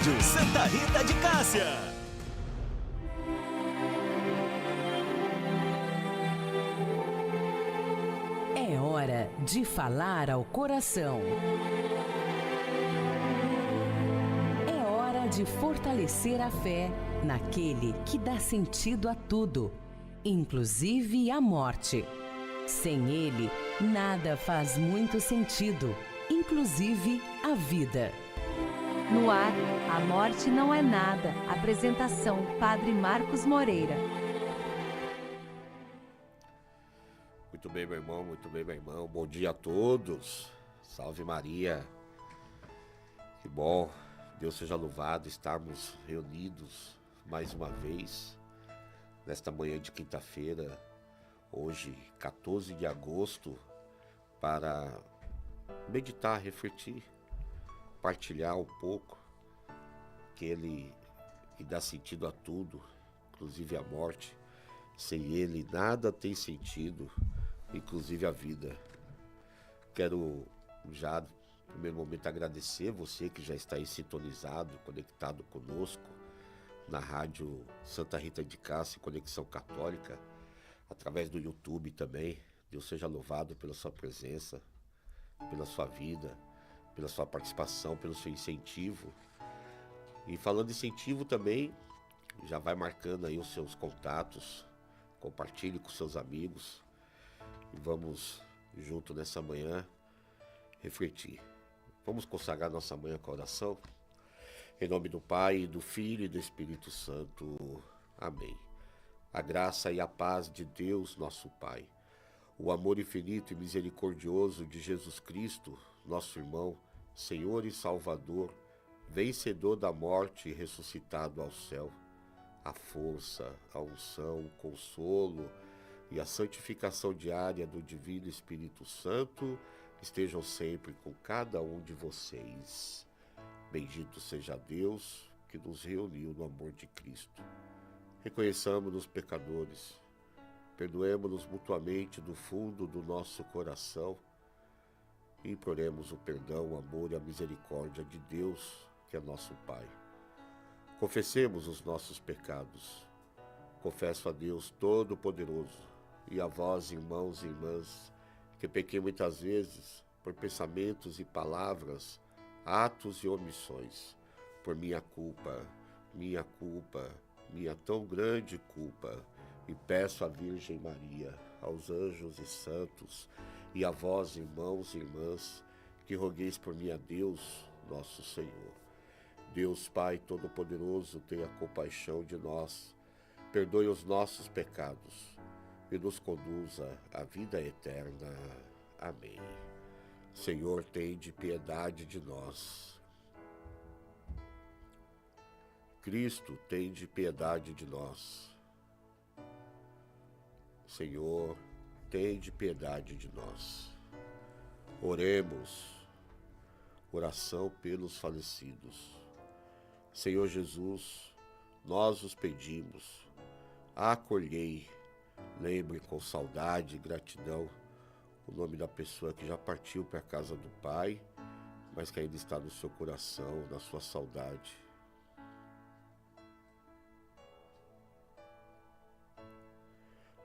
Rádio Santa Rita de Cássia. É hora de falar ao coração. É hora de fortalecer a fé naquele que dá sentido a tudo, inclusive a morte. Sem ele, nada faz muito sentido, inclusive a vida. No ar, a morte não é nada. Apresentação, Padre Marcos Moreira. Muito bem, meu irmão, muito bem, meu irmão. Bom dia a todos. Salve Maria. Que bom, Deus seja louvado, estarmos reunidos mais uma vez nesta manhã de quinta-feira, hoje, 14 de agosto, para meditar, refletir, partilhar um pouco aquele que dá sentido a tudo, inclusive a morte. Sem ele nada tem sentido, inclusive a vida. Quero já, no primeiro momento, agradecer você que já está aí sintonizado, conectado conosco na Rádio Santa Rita de Cássia, Conexão Católica, através do YouTube também. Deus seja louvado pela sua presença, pela sua vida, pela sua participação, pelo seu incentivo. E falando em incentivo também, já vai marcando aí os seus contatos, compartilhe com seus amigos e vamos junto nessa manhã refletir. Vamos consagrar nossa manhã com a oração? Em nome do Pai, do Filho e do Espírito Santo. Amém. A graça e a paz de Deus, nosso Pai, o amor infinito e misericordioso de Jesus Cristo, nosso irmão, Senhor e Salvador, vencedor da morte e ressuscitado ao céu, a força, a unção, o consolo e a santificação diária do Divino Espírito Santo estejam sempre com cada um de vocês. Bendito seja Deus que nos reuniu no amor de Cristo. Reconheçamos-nos pecadores, perdoemos-nos mutuamente do fundo do nosso coração e imploremos o perdão, o amor e a misericórdia de Deus, que é nosso Pai. Confessemos os nossos pecados. Confesso a Deus Todo-Poderoso e a vós, irmãos e irmãs, que pequei muitas vezes por pensamentos e palavras, atos e omissões, por minha culpa, minha tão grande culpa, e peço à Virgem Maria, aos anjos e santos, e a vós, irmãos e irmãs, que rogueis por mim a Deus, nosso Senhor. Deus Pai Todo-Poderoso, tenha compaixão de nós, perdoe os nossos pecados e nos conduza à vida eterna. Amém. Senhor, tende piedade de nós. Cristo, tende piedade de nós. Senhor, tende piedade de nós. Oremos. Oração pelos falecidos. Senhor Jesus, nós os pedimos, acolhei, lembre com saudade e gratidão o nome da pessoa que já partiu para a casa do Pai, mas que ainda está no seu coração, na sua saudade.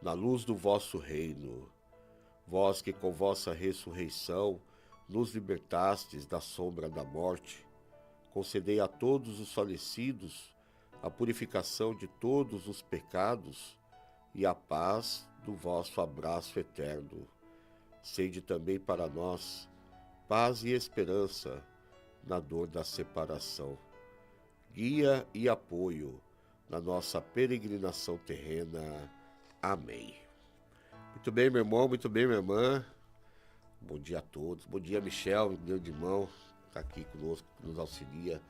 Na luz do vosso reino, vós que com vossa ressurreição nos libertastes da sombra da morte, concedei a todos os falecidos a purificação de todos os pecados e a paz do vosso abraço eterno. Sede também para nós paz e esperança na dor da separação, guia e apoio na nossa peregrinação terrena. Amém. Muito bem, meu irmão, muito bem, minha irmã. Bom dia a todos. Bom dia, Michel, meu grande irmão, está aqui conosco, que nos auxilia.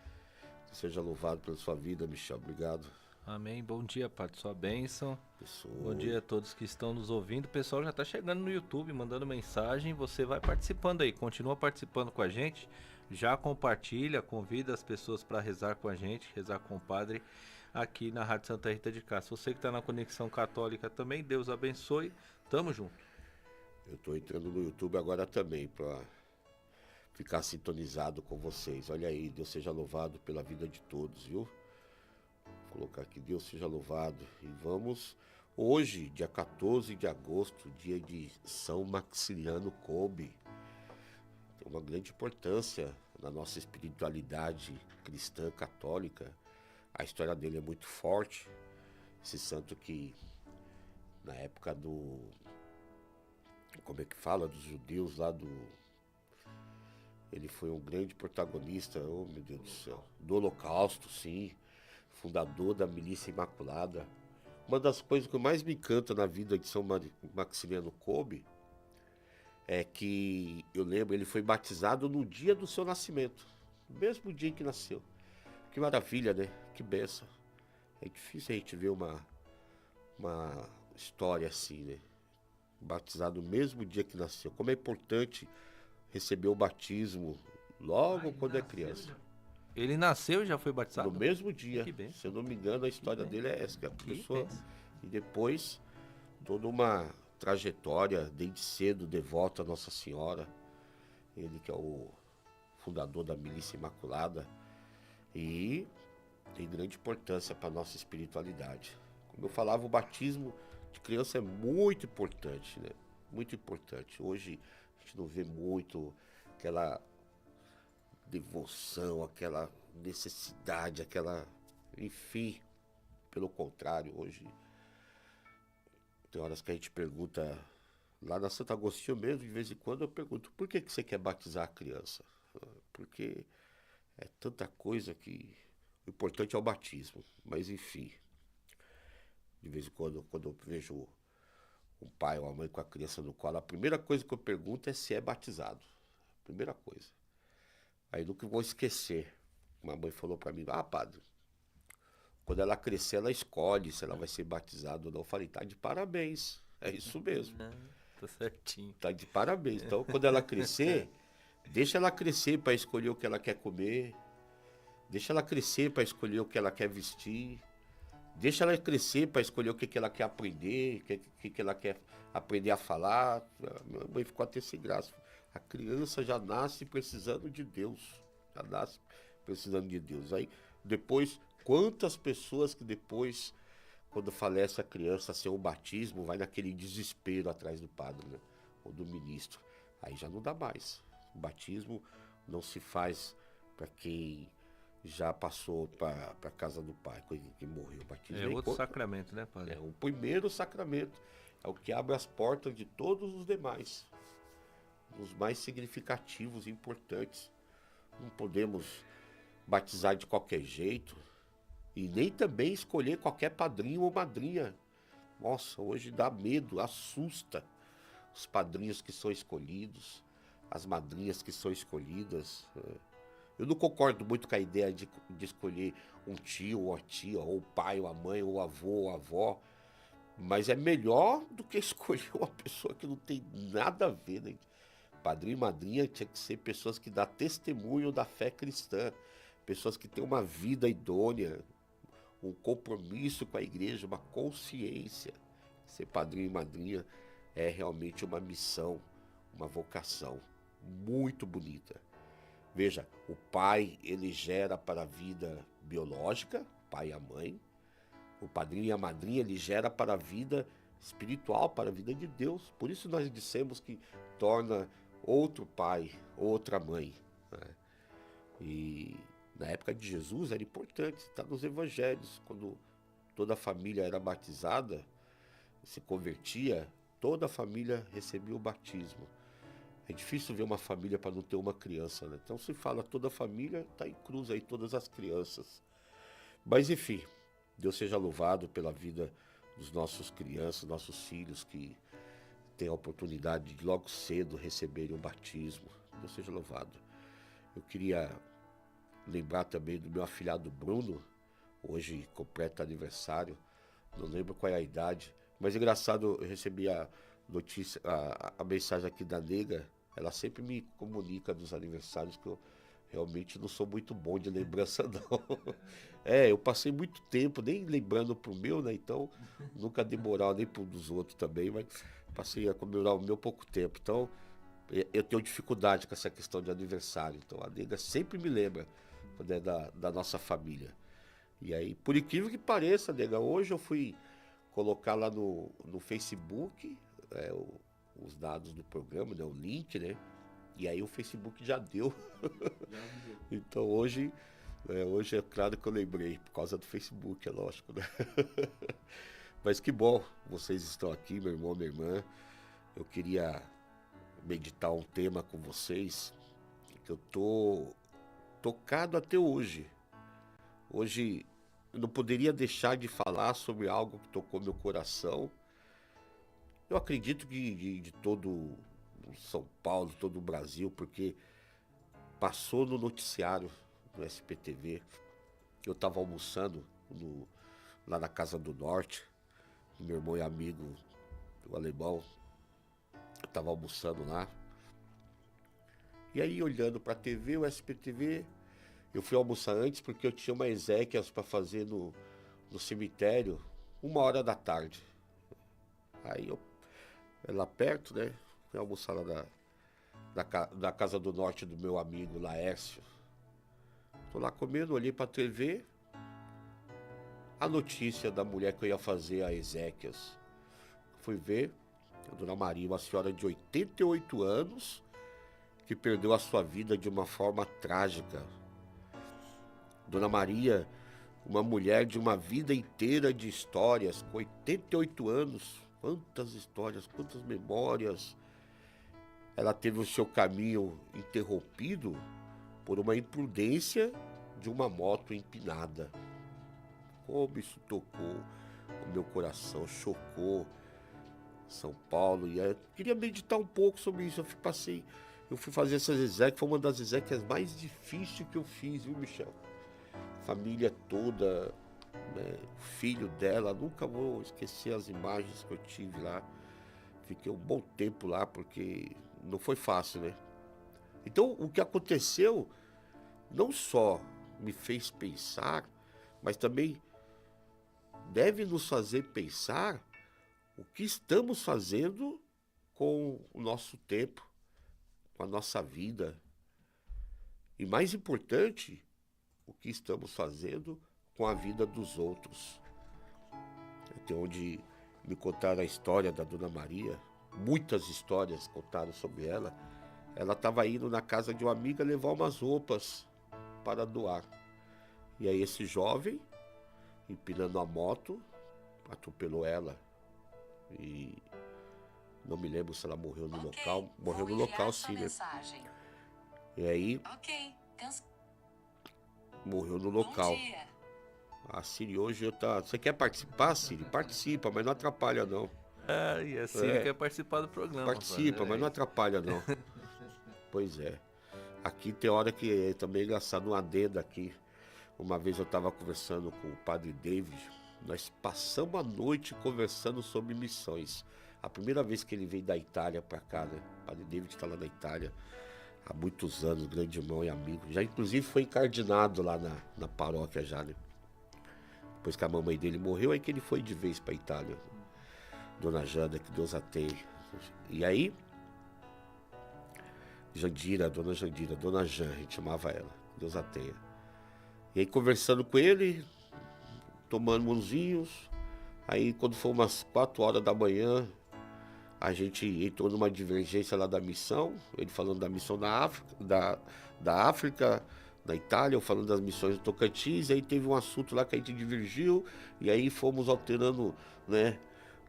Que seja louvado pela sua vida, Michel. Obrigado. Amém. Bom dia, Padre. Sua bênção. Pessoa. Bom dia a todos que estão nos ouvindo. O pessoal já está chegando no YouTube, mandando mensagem. Você vai participando aí. Continua participando com a gente. Já compartilha, convida as pessoas para rezar com a gente, rezar com o Padre aqui na Rádio Santa Rita de Cássia. Você que está na Conexão Católica também, Deus abençoe. Tamo junto. Eu estou entrando no YouTube agora também para ficar sintonizado com vocês. Olha aí, Deus seja louvado pela vida de todos, viu? Vou colocar aqui, Deus seja louvado. E vamos, hoje, dia 14 de agosto, dia de São Maximiliano Kolbe. Tem uma grande importância na nossa espiritualidade cristã católica. A história dele é muito forte. Esse santo que, na época do... Como é que fala? Dos judeus lá do... Ele foi um grande protagonista, oh meu Deus do céu, do Holocausto, sim. Fundador da Milícia Imaculada. Uma das coisas que mais me encanta na vida de São Maximiliano Kolbe é que, eu lembro, ele foi batizado no dia do seu nascimento. No mesmo dia em que nasceu. Que maravilha, né? Que bênção. É difícil a gente ver uma história assim, né? Batizado no mesmo dia que nasceu. Como é importante receber o batismo logo quando é criança. Ele nasceu e já foi batizado? No mesmo dia. Que bênção. Se eu não me engano, a história dele é essa. Que a pessoa... bênção. E depois, toda uma trajetória, desde cedo, devoto a Nossa Senhora. Ele que é o fundador da Milícia Imaculada. E tem grande importância para a nossa espiritualidade. Como eu falava, o batismo de criança é muito importante, né? Muito importante. Hoje a gente não vê muito aquela devoção, aquela necessidade, aquela... Enfim, pelo contrário, hoje tem horas que a gente pergunta, lá na Santo Agostinho mesmo, de vez em quando eu pergunto, por que você quer batizar a criança? Porque é tanta coisa que o importante é o batismo, mas enfim, de vez em quando eu vejo um pai ou uma mãe com a criança no colo, a primeira coisa que eu pergunto é se é batizado, primeira coisa. Aí nunca vou esquecer, uma mãe falou para mim, padre, quando ela crescer ela escolhe se ela vai ser batizada ou não. Eu falei, tá de parabéns, é isso mesmo. Tá certinho. Tá de parabéns, então quando ela crescer, deixa ela crescer para escolher o que ela quer comer, deixa ela crescer para escolher o que ela quer vestir, deixa ela crescer para escolher o que ela quer aprender, o que ela quer aprender a falar. Minha mãe ficou até sem graça. A criança já nasce precisando de Deus, já nasce precisando de Deus. Aí depois, quantas pessoas que depois, quando falece a criança sem o batismo, vai naquele desespero atrás do padre, né? Ou do ministro. Aí já não dá mais. O batismo não se faz para quem já passou para a casa do pai, que morreu. O batismo É outro sacramento, né, padre? É o primeiro sacramento. É o que abre as portas de todos os demais. Os mais significativos e importantes. Não podemos batizar de qualquer jeito. E nem também escolher qualquer padrinho ou madrinha. Nossa, hoje dá medo, assusta os padrinhos que são escolhidos, as madrinhas que são escolhidas. Eu não concordo muito com a ideia de escolher um tio ou a tia, ou o pai ou a mãe, ou o avô ou a avó. Mas é melhor do que escolher uma pessoa que não tem nada a ver, né? Padrinho e madrinha tinha que ser pessoas que dão testemunho da fé cristã, pessoas que têm uma vida idônea, um compromisso com a igreja, uma consciência. Ser padrinho e madrinha é realmente uma missão, uma vocação muito bonita. Veja, o pai, ele gera para a vida biológica, o pai e a mãe. O padrinho e a madrinha, ele gera para a vida espiritual, para a vida de Deus. Por isso nós dissemos que torna outro pai, outra mãe, né? E na época de Jesus era importante, está nos evangelhos, quando toda a família era batizada, se convertia, toda a família recebia o batismo. É difícil ver uma família para não ter uma criança, né? Então se fala toda a família, está em cruz aí todas as crianças. Mas enfim, Deus seja louvado pela vida dos nossos crianças, nossos filhos que têm a oportunidade de logo cedo receberem o batismo. Deus seja louvado. Eu queria lembrar também do meu afilhado Bruno, hoje completa aniversário, não lembro qual é a idade, mas engraçado, eu recebi a notícia, a mensagem aqui da nega, ela sempre me comunica dos aniversários, que eu realmente não sou muito bom de lembrança não. Eu passei muito tempo nem lembrando pro meu, né, então nunca demorar nem pro dos outros também, mas passei a comemorar o meu pouco tempo, então eu tenho dificuldade com essa questão de aniversário. Então a nega sempre me lembra, né, da nossa família. E aí, por incrível que pareça, nega, hoje eu fui colocar lá no Facebook os dados do programa, né, o link, né? E aí o Facebook já deu. Então hoje é claro que eu lembrei, por causa do Facebook, é lógico, né? Mas que bom, vocês estão aqui, meu irmão, minha irmã. Eu queria meditar um tema com vocês, que eu tô tocado até hoje. Hoje eu não poderia deixar de falar sobre algo que tocou meu coração. Eu acredito que de todo São Paulo, todo o Brasil, porque passou no noticiário do SPTV. Eu estava almoçando lá na Casa do Norte, meu irmão e amigo, o alemão, eu estava almoçando lá. E aí, olhando para a TV, o SPTV, eu fui almoçar antes porque eu tinha uma exéquias para fazer no cemitério, 1h da tarde. Aí eu, lá perto, né, fui almoçar lá da Casa do Norte do meu amigo Laércio. Tô lá comendo, olhei para a TV, a notícia da mulher que eu ia fazer a exéquias. Fui ver, a Dona Maria, uma senhora de 88 anos, que perdeu a sua vida de uma forma trágica. Dona Maria, uma mulher de uma vida inteira de histórias, com 88 anos, quantas histórias, quantas memórias. Ela teve o seu caminho interrompido por uma imprudência de uma moto empinada. Como isso tocou o meu coração, chocou São Paulo. E eu queria meditar um pouco sobre isso. Eu fui fazer essas exéquias, foi uma das exéquias mais difíceis que eu fiz, viu, Michel? Família toda, né? O filho dela, nunca vou esquecer as imagens que eu tive lá. Fiquei um bom tempo lá, porque não foi fácil, né? Então, o que aconteceu não só me fez pensar, mas também deve nos fazer pensar o que estamos fazendo com o nosso tempo, com a nossa vida. E mais importante, o que estamos fazendo com a vida dos outros. Até onde me contaram a história da Dona Maria, muitas histórias contaram sobre ela. Ela estava indo na casa de uma amiga levar umas roupas para doar. E aí esse jovem, empinando a moto, atropelou ela. E não me lembro se ela morreu no local. Morreu no local, sim, né? E aí, morreu no local. A Siri hoje Você quer participar, Siri? Participa, mas não atrapalha, não. E a Siri quer participar do programa. Participa, mas não atrapalha, não. Pois é. Aqui tem hora que é também engraçado, um adendo aqui. Uma vez eu estava conversando com o Padre David. Nós passamos a noite conversando sobre missões. A primeira vez que ele veio da Itália para cá, né? O Padre David está lá na Itália há muitos anos, grande irmão e amigo. Já inclusive foi encardinado lá na paróquia já, né? Depois que a mamãe dele morreu, aí que ele foi de vez para a Itália. Dona Janda, que Deus a tenha. E aí, Dona Jandira, Dona Jan, a gente chamava ela, Deus a tenha. E aí conversando com ele, tomando uns vinhos, aí quando foi umas 4h da manhã, a gente entrou numa divergência lá da missão, ele falando da missão da África, da Itália, eu falando das missões do Tocantins, aí teve um assunto lá que a gente divergiu, e aí fomos alterando, né,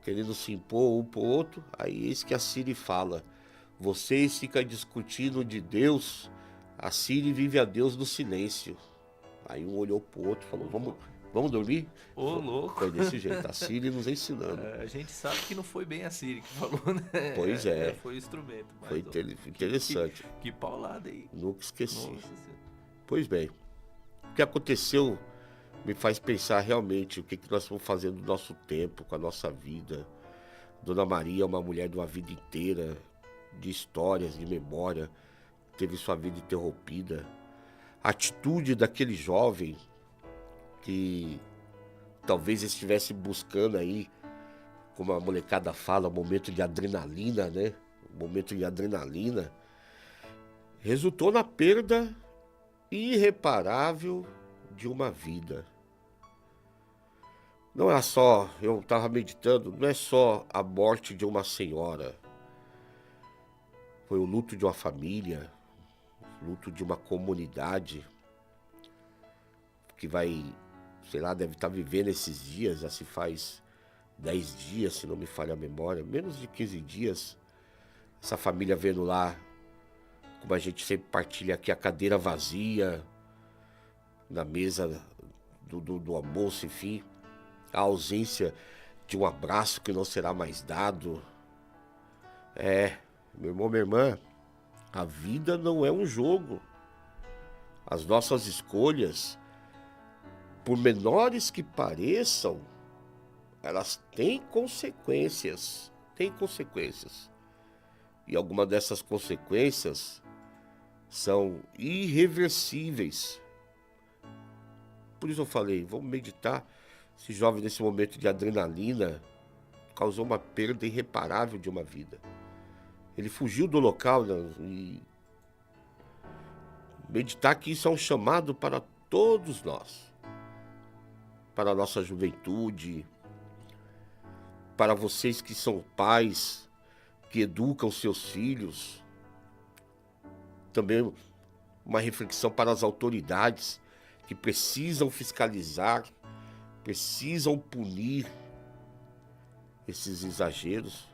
querendo se impor um pro outro. Aí eis que a Siri fala: vocês ficam discutindo de Deus, a Siri vive a Deus no silêncio. Aí um olhou pro outro e falou: vamos dormir? Ô, louco. Foi desse jeito, a Siri nos ensinando. A gente sabe que não foi bem a Siri que falou, né? Pois é. Foi o instrumento. Mas, foi interessante. Que paulada aí. Nunca esqueci. Nossa. Pois bem, o que aconteceu me faz pensar realmente o que nós vamos fazendo no nosso tempo, com a nossa vida. Dona Maria é uma mulher de uma vida inteira, de histórias, de memória, teve sua vida interrompida. A atitude daquele jovem que talvez estivesse buscando aí, como a molecada fala, um momento de adrenalina, né? momento de adrenalina, resultou na perda irreparável de uma vida. Não é só, eu estava meditando, não é só a morte de uma senhora. Foi o luto de uma família, o luto de uma comunidade que vai, sei lá, deve estar vivendo esses dias, já se faz 10 dias, se não me falha a memória, menos de 15 dias, essa família vendo lá, como a gente sempre partilha aqui, a cadeira vazia, na mesa do almoço, enfim, a ausência de um abraço que não será mais dado. Meu irmão, minha irmã, a vida não é um jogo. As nossas escolhas, por menores que pareçam, elas têm consequências. E algumas dessas consequências são irreversíveis. Por isso eu falei, vamos meditar. Esse jovem, nesse momento de adrenalina, causou uma perda irreparável de uma vida. Ele fugiu do local, né, e meditar que isso é um chamado para todos nós. Para a nossa juventude, para vocês que são pais, que educam seus filhos. Também uma reflexão para as autoridades que precisam fiscalizar, precisam punir esses exageros.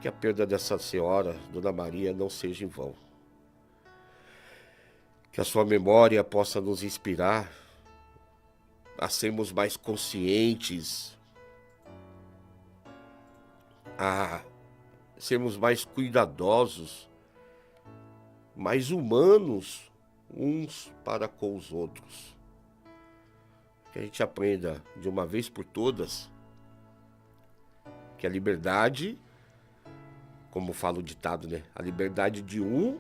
Que a perda dessa senhora, Dona Maria, não seja em vão. Que a sua memória possa nos inspirar a sermos mais conscientes, a sermos mais cuidadosos, mais humanos uns para com os outros. Que a gente aprenda de uma vez por todas que a liberdade, como fala o ditado, né? A liberdade de um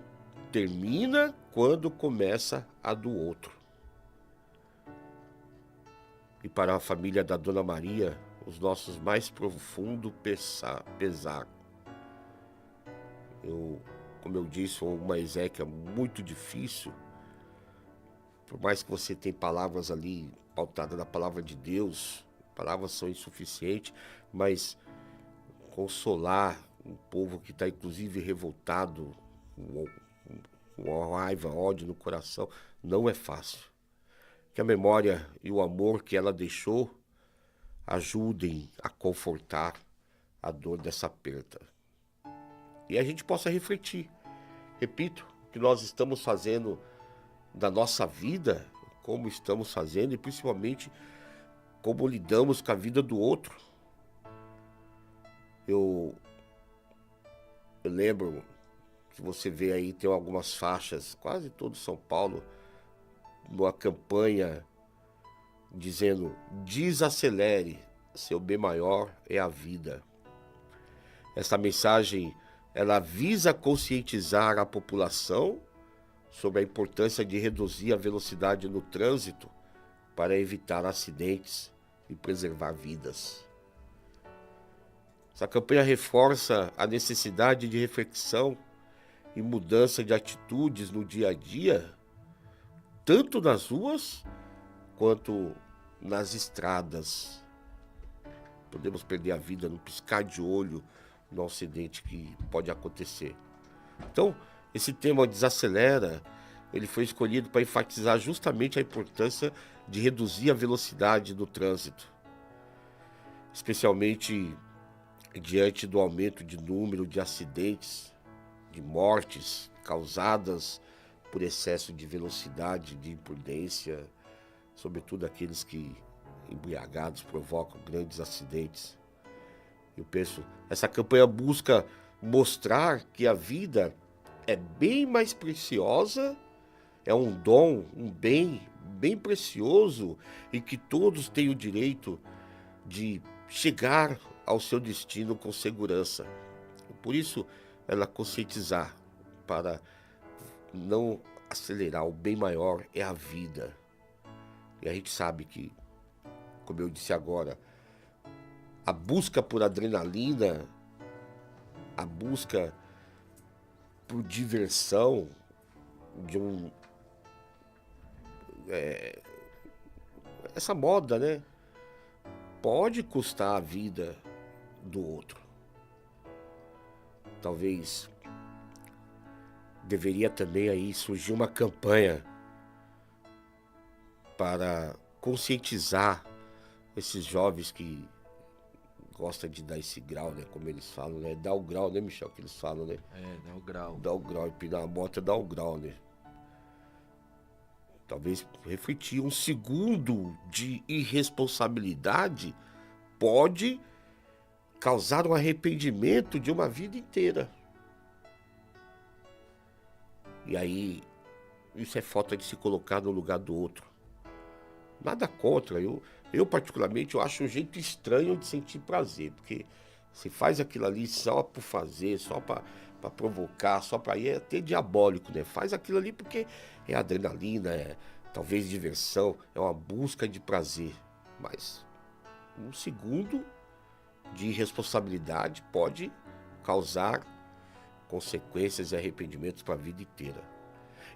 termina quando começa a do outro. E para a família da Dona Maria, os nossos mais profundos pesar. Como eu disse, uma exéquia muito difícil. Por mais que você tenha palavras ali pautadas na palavra de Deus, palavras são insuficientes, mas consolar um povo que está inclusive revoltado, com raiva, ódio no coração, não é fácil. Que a memória e o amor que ela deixou ajudem a confortar a dor dessa perda. E a gente possa refletir. Repito, o que nós estamos fazendo da nossa vida, como estamos fazendo e principalmente como lidamos com a vida do outro. Eu lembro que você vê aí, tem algumas faixas, quase todo São Paulo, numa campanha dizendo: desacelere, seu bem maior é a vida. Essa mensagem, ela visa conscientizar a população sobre a importância de reduzir a velocidade no trânsito para evitar acidentes e preservar vidas. Essa campanha reforça a necessidade de reflexão e mudança de atitudes no dia a dia, tanto nas ruas quanto nas estradas. Podemos perder a vida num piscar de olho no acidente que pode acontecer. Então, esse tema Desacelera, ele foi escolhido para enfatizar justamente a importância de reduzir a velocidade do trânsito, especialmente diante do aumento de número de acidentes, de mortes causadas por excesso de velocidade, de imprudência, sobretudo aqueles que, embriagados, provocam grandes acidentes. Eu penso, essa campanha busca mostrar que a vida é bem mais preciosa, é um dom, um bem bem precioso e que todos têm o direito de chegar ao seu destino com segurança. Por isso, ela conscientizar para não acelerar. O bem maior é a vida. E a gente sabe que, como eu disse agora, a busca por adrenalina a busca por diversão de essa moda, né? Pode custar a vida do outro. Talvez deveria também aí surgir uma campanha para conscientizar esses jovens que gostam de dar esse grau, né? Como eles falam, né? Dar o grau, né, Michel? Que eles falam, né? Dá o grau. Dar o grau, empinar a moto é dar o grau, né? Talvez refletir um segundo de irresponsabilidade pode causar um arrependimento de uma vida inteira. E aí, isso é falta de se colocar no lugar do outro. Nada contra, eu particularmente eu acho um jeito estranho de sentir prazer, porque você faz aquilo ali só por fazer, só para provocar, só para ir, é até diabólico, né? Faz aquilo ali porque é adrenalina, é talvez diversão, é uma busca de prazer. Mas um segundo de irresponsabilidade pode causar consequências e arrependimentos para a vida inteira.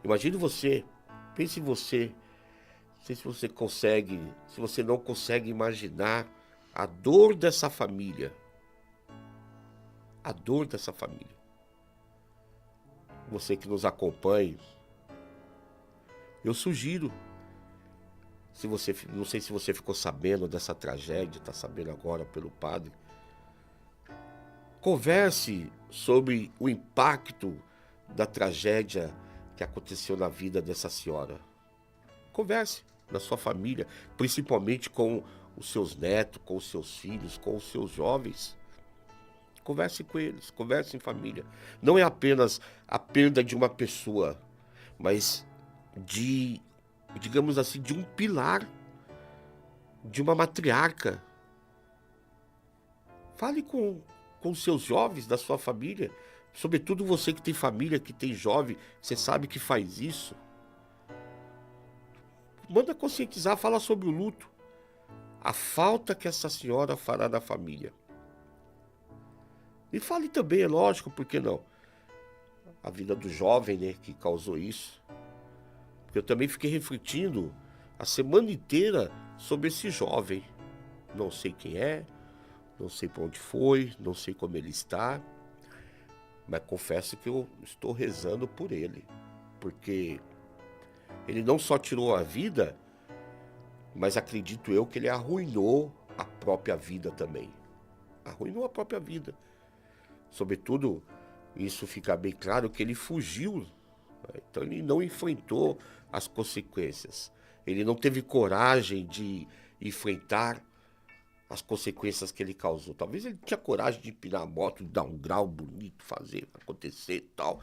Imagine você, pense em você, não sei se você consegue, se você não consegue imaginar a dor dessa família. A dor dessa família. Você que nos acompanha, eu sugiro, se você, não sei se você ficou sabendo dessa tragédia, está sabendo agora pelo padre, converse sobre o impacto da tragédia que aconteceu na vida dessa senhora. Converse na sua família, principalmente com os seus netos, com os seus filhos, com os seus jovens. Converse com eles, converse em família. Não é apenas a perda de uma pessoa, mas de, digamos assim, de um pilar, de uma matriarca. Fale com os seus jovens da sua família, sobretudo você que tem família, que tem jovem, você sabe que faz isso. Manda conscientizar, fala sobre o luto, a falta que essa senhora fará na família. E fale também, é lógico, por que não? A vida do jovem, né, que causou isso. Porque eu também fiquei refletindo a semana inteira sobre esse jovem. Não sei quem é, não sei para onde foi, não sei como ele está, mas confesso que eu estou rezando por ele, porque ele não só tirou a vida, mas acredito eu que ele arruinou a própria vida também. Arruinou a própria vida. Sobretudo, isso fica bem claro que ele fugiu, né? Então ele não enfrentou as consequências. Ele não teve coragem de enfrentar as consequências que ele causou. Talvez ele tinha coragem de empinar a moto, de dar um grau bonito, fazer, acontecer e tal.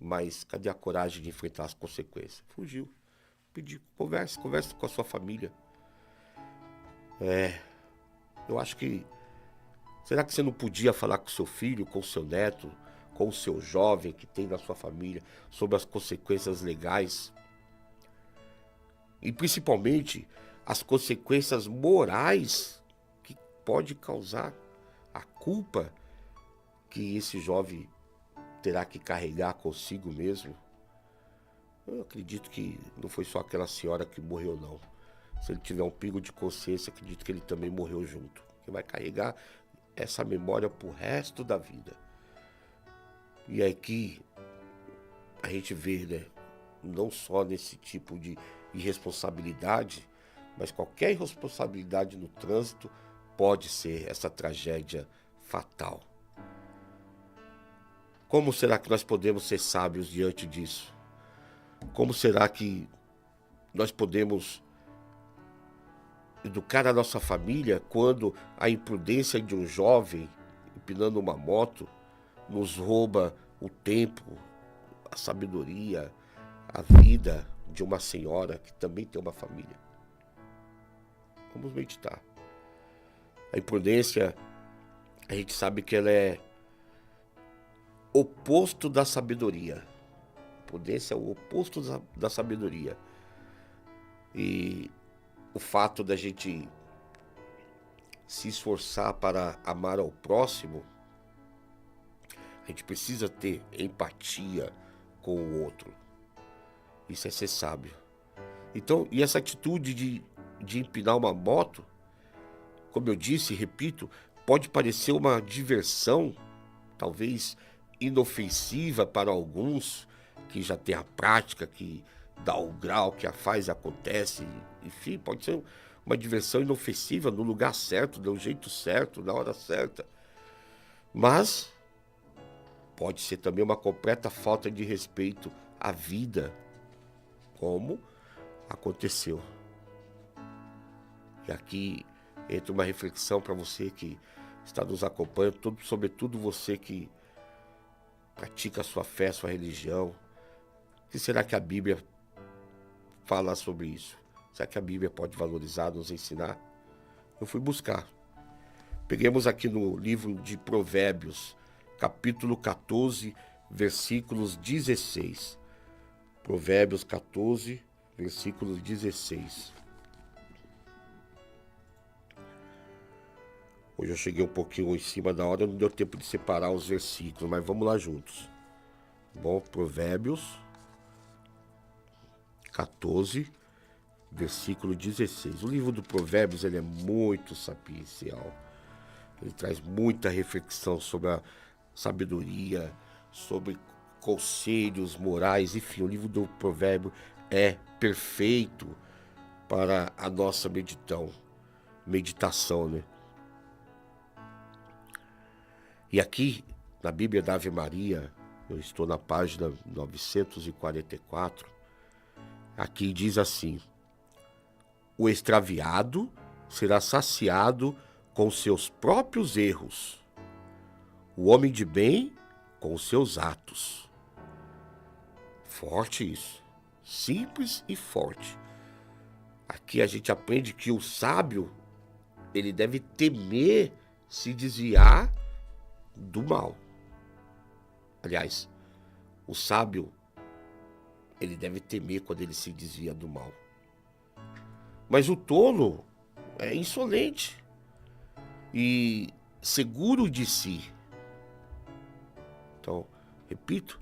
Mas cadê a coragem de enfrentar as consequências? Fugiu. Pedi, converse com a sua família. Eu acho que... Será que você não podia falar com o seu filho, com o seu neto, com o seu jovem que tem na sua família, sobre as consequências legais? E principalmente as consequências morais que pode causar a culpa que esse jovem terá que carregar consigo mesmo. Eu acredito que não foi só aquela senhora que morreu, não. Se ele tiver um pingo de consciência, acredito que ele também morreu junto. Que vai carregar essa memória pro resto da vida. E aqui a gente vê, né, não só nesse tipo de irresponsabilidade, mas qualquer irresponsabilidade no trânsito pode ser essa tragédia fatal. Como será que nós podemos ser sábios diante disso? Como será que nós podemos educar a nossa família quando a imprudência de um jovem empinando uma moto nos rouba o tempo, a sabedoria, a vida de uma senhora que também tem uma família? Vamos meditar. A imprudência, a gente sabe que ela é oposto da sabedoria. A imprudência é o oposto da sabedoria. E o fato da gente se esforçar para amar ao próximo, A gente precisa ter empatia com o outro. Isso é ser sábio. Então, e essa atitude de empinar uma moto, como eu disse e repito, pode parecer uma diversão, talvez inofensiva para alguns que já têm a prática, que dá o grau, que a faz e acontece. Enfim, pode ser uma diversão inofensiva no lugar certo, do jeito certo, na hora certa. Mas pode ser também uma completa falta de respeito à vida, como aconteceu. E aqui entra uma reflexão para você que está nos acompanhando, sobretudo você que pratica a sua fé, a sua religião. O que será que a Bíblia fala sobre isso? Será que a Bíblia pode valorizar, nos ensinar? Eu fui buscar. Peguemos aqui no livro de Provérbios, capítulo 14, versículos 16. Provérbios 14, versículos 16. Hoje eu cheguei um pouquinho em cima da hora, não deu tempo de separar os versículos, mas vamos lá juntos. Bom, Provérbios 14, versículo 16. O livro do Provérbios, ele é muito sapiencial. Ele traz muita reflexão sobre a sabedoria, sobre conselhos morais, enfim, o livro do Provérbio é perfeito para a nossa meditação, né? E aqui, na Bíblia da Ave Maria, eu estou na página 944, aqui diz assim: o extraviado será saciado com seus próprios erros, o homem de bem com os seus atos. Forte isso, simples e forte. Aqui a gente aprende que o sábio, ele deve temer se desviar do mal. Aliás, o sábio, ele deve temer quando ele se desvia do mal. Mas o tolo é insolente e seguro de si. Então, repito,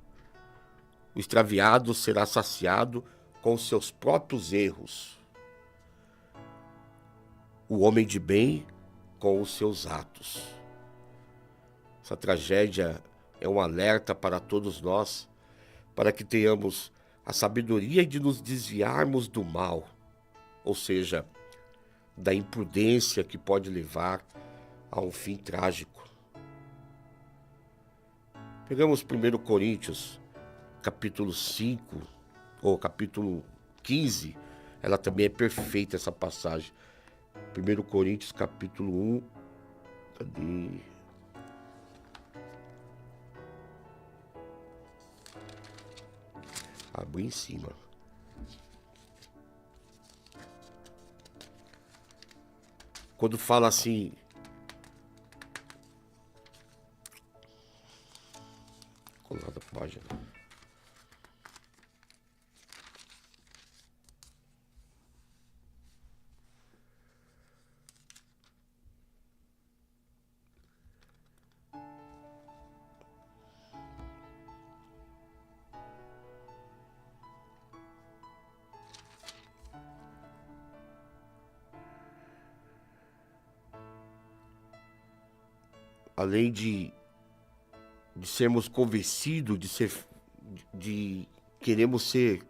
o extraviado será saciado com seus próprios erros, o homem de bem com os seus atos. Essa tragédia é um alerta para todos nós, para que tenhamos a sabedoria de nos desviarmos do mal, ou seja, da imprudência que pode levar a um fim trágico. Pegamos 1 Coríntios, capítulo 5, ou capítulo 15, ela também é perfeita essa passagem. 1 Coríntios, capítulo 1, cadê? Abri em cima. Quando fala assim, colada a página. Além de sermos convencidos, de queremos ser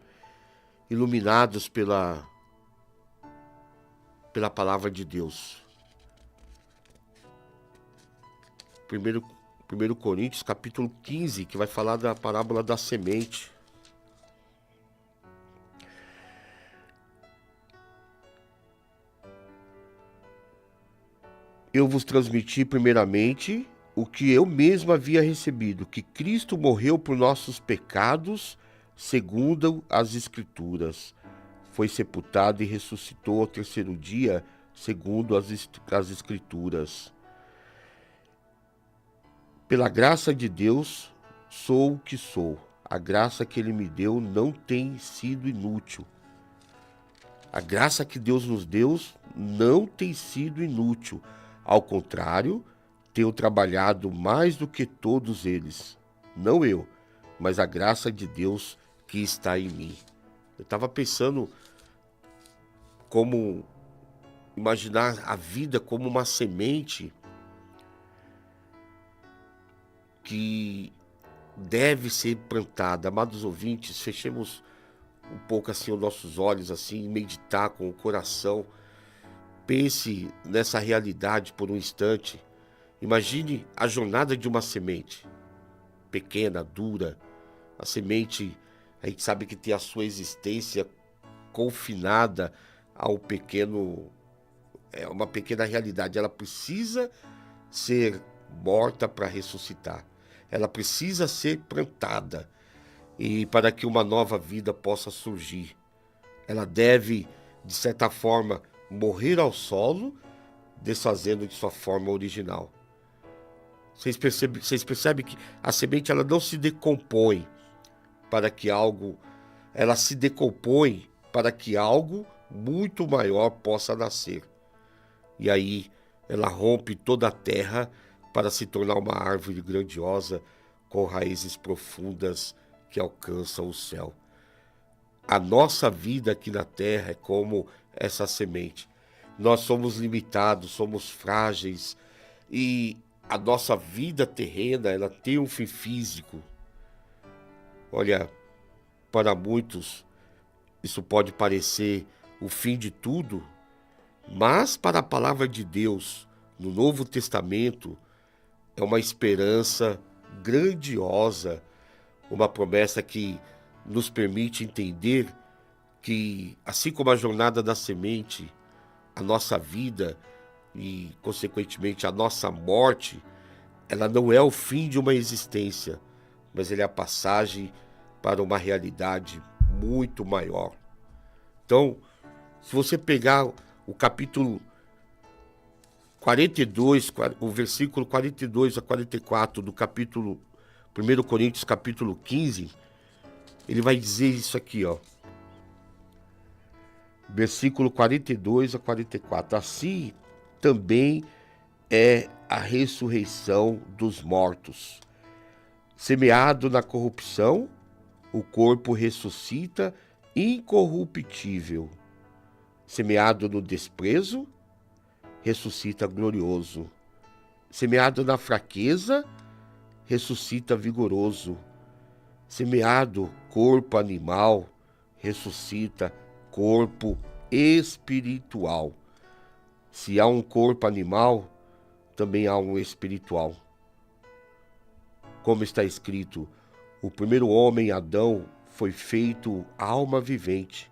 iluminados pela palavra de Deus. 1 Coríntios, capítulo 15, que vai falar da parábola da semente. Eu vos transmiti primeiramente o que eu mesmo havia recebido, que Cristo morreu por nossos pecados, segundo as Escrituras. Foi sepultado e ressuscitou ao terceiro dia, segundo as Escrituras. Pela graça de Deus, sou o que sou. A graça que Ele me deu não tem sido inútil. A graça que Deus nos deu não tem sido inútil. Ao contrário, tenho trabalhado mais do que todos eles. não eu, mas a graça de Deus que está em mim. Eu estava pensando como imaginar a vida como uma semente que deve ser plantada. Amados ouvintes, fechemos um pouco assim os nossos olhos, assim, meditar com o coração. Pense nessa realidade por um instante. Imagine a jornada de uma semente, pequena, dura. A semente, a gente sabe que tem a sua existência confinada ao pequeno, uma pequena realidade. Ela precisa ser morta para ressuscitar. Ela precisa ser plantada. E para que uma nova vida possa surgir, ela deve, de certa forma, morrer ao solo, desfazendo de sua forma original. Vocês percebem que a semente ela não se decompõe para que algo... Ela se decompõe para que algo muito maior possa nascer. E aí ela rompe toda a terra para se tornar uma árvore grandiosa com raízes profundas que alcançam o céu. A nossa vida aqui na terra é como essa semente. Nós somos limitados, somos frágeis e a nossa vida terrena, ela tem um fim físico. Olha, para muitos isso pode parecer o fim de tudo, mas para a palavra de Deus no Novo Testamento é uma esperança grandiosa, uma promessa que nos permite entender que, assim como a jornada da semente, a nossa vida e, consequentemente, a nossa morte, ela não é o fim de uma existência, mas ela é a passagem para uma realidade muito maior. Então, se você pegar o capítulo 42, o versículo 42 a 44 do capítulo 1 Coríntios, capítulo 15, ele vai dizer isso aqui, ó. Versículo 42 a 44. Assim também é a ressurreição dos mortos. Semeado na corrupção, o corpo ressuscita incorruptível. Semeado no desprezo, ressuscita glorioso. Semeado na fraqueza, ressuscita vigoroso. Semeado corpo animal, ressuscita corpo espiritual. Se há um corpo animal, também há um espiritual. Como está escrito, o primeiro homem, Adão, foi feito alma vivente.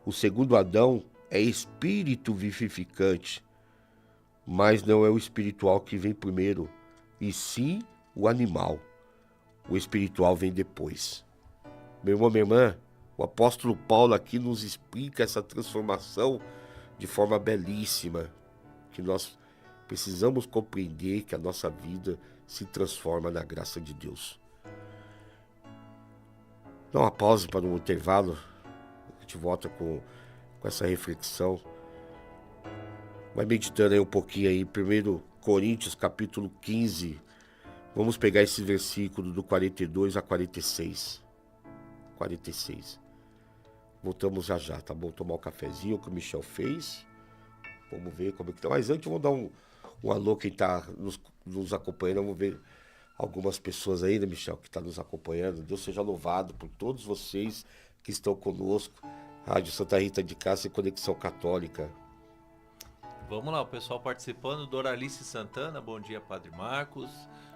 O segundo Adão é espírito vivificante. Mas não é o espiritual que vem primeiro, e sim o animal. O espiritual vem depois. Meu irmão, minha irmã, o apóstolo Paulo aqui nos explica essa transformação de forma belíssima, que nós precisamos compreender que a nossa vida se transforma na graça de Deus. Dá uma pausa para um intervalo, a gente volta com essa reflexão. Vai meditando aí um pouquinho aí, 1 Coríntios capítulo 15, vamos pegar esse versículo do 42 a 46. 46. Voltamos já, tá bom? Tomar um cafezinho que o Michel fez. Vamos ver como é que tá. Mas antes vamos dar um alô quem tá nos acompanhando. Vamos ver algumas pessoas aí, né, Michel, que tá nos acompanhando. Deus seja louvado por todos vocês que estão conosco. Rádio Santa Rita de Cássia e Conexão Católica. Vamos lá, o pessoal participando. Doralice Santana, bom dia, Padre Marcos.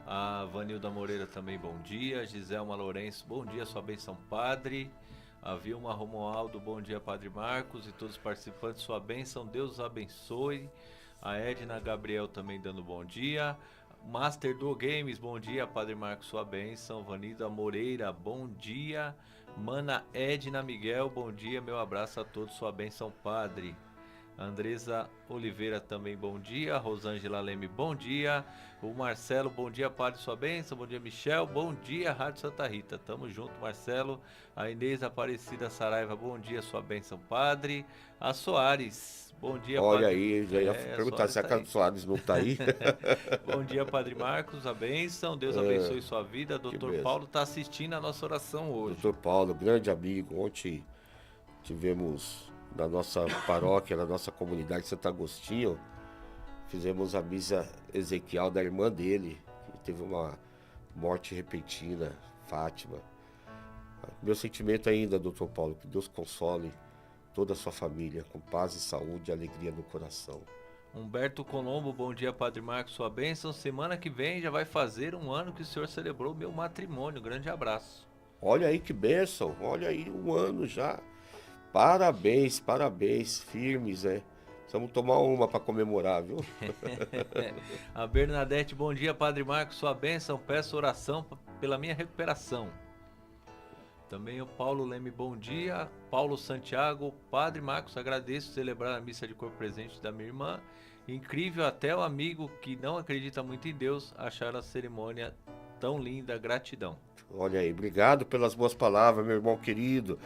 A Vanilda Moreira também, bom dia. Giselma Lourenço, bom dia, sua bênção, Padre. A Vilma Romualdo, bom dia, Padre Marcos. E todos os participantes, sua bênção, Deus os abençoe. A Edna Gabriel também dando bom dia. Master do Games, bom dia, Padre Marcos, sua bênção. Vanilda Moreira, bom dia. Mana Edna Miguel, bom dia, meu abraço a todos, sua bênção, Padre. Andresa Oliveira também, bom dia. Rosângela Leme, bom dia. O Marcelo, bom dia, Padre, sua bênção. Bom dia, Michel. Bom dia, Rádio Santa Rita. Tamo junto, Marcelo. A Inês Aparecida Saraiva, bom dia, sua bênção, Padre. A Soares, bom dia, Olha Padre. aí, já ia perguntar se a Carla Soares não tá aí. Bom dia, Padre Marcos, a bênção. Deus abençoe sua vida. Doutor benção. Paulo está assistindo a nossa oração hoje. Doutor Paulo, grande amigo. Ontem tivemos na nossa paróquia, na nossa comunidade Santo Agostinho, fizemos a missa Ezequiel da irmã dele, que teve uma morte repentina, Fátima. Meu sentimento ainda, doutor Paulo, que Deus console toda a sua família, com paz e saúde e alegria no coração. Humberto Colombo, bom dia, Padre Marcos, sua bênção. Semana que vem já vai fazer um ano que o senhor celebrou meu matrimônio. Grande abraço. Olha aí que bênção, olha aí, um ano já. Parabéns, parabéns, firmes, né? Vamos tomar uma para comemorar, viu? A Bernadette, bom dia, Padre Marcos, sua bênção. Peço oração pela minha recuperação. Também o Paulo Leme, bom dia. Paulo Santiago, Padre Marcos, agradeço celebrar a missa de corpo presente da minha irmã. Incrível até o amigo que não acredita muito em Deus achar a cerimônia tão linda. Gratidão. Olha aí, obrigado pelas boas palavras, meu irmão querido,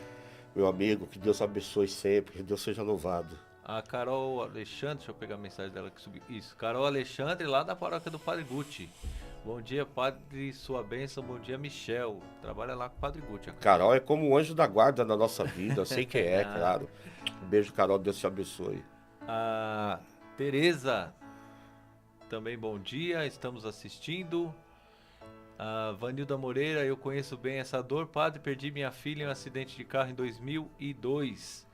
meu amigo, que Deus abençoe sempre, que Deus seja louvado. A Carol Alexandre, deixa eu pegar a mensagem dela que subiu. Isso, Carol Alexandre, lá da paróquia do Padre Guti. Bom dia, Padre, sua bênção. Bom dia, Michel. Trabalha lá com o Padre Guti. Carol é como um anjo da guarda na nossa vida, eu sei quem é, claro. Um beijo, Carol, Deus te abençoe. A Tereza, também bom dia, estamos assistindo. A Vanilda Moreira, eu conheço bem essa dor. Padre, perdi minha filha em um acidente de carro em 2002,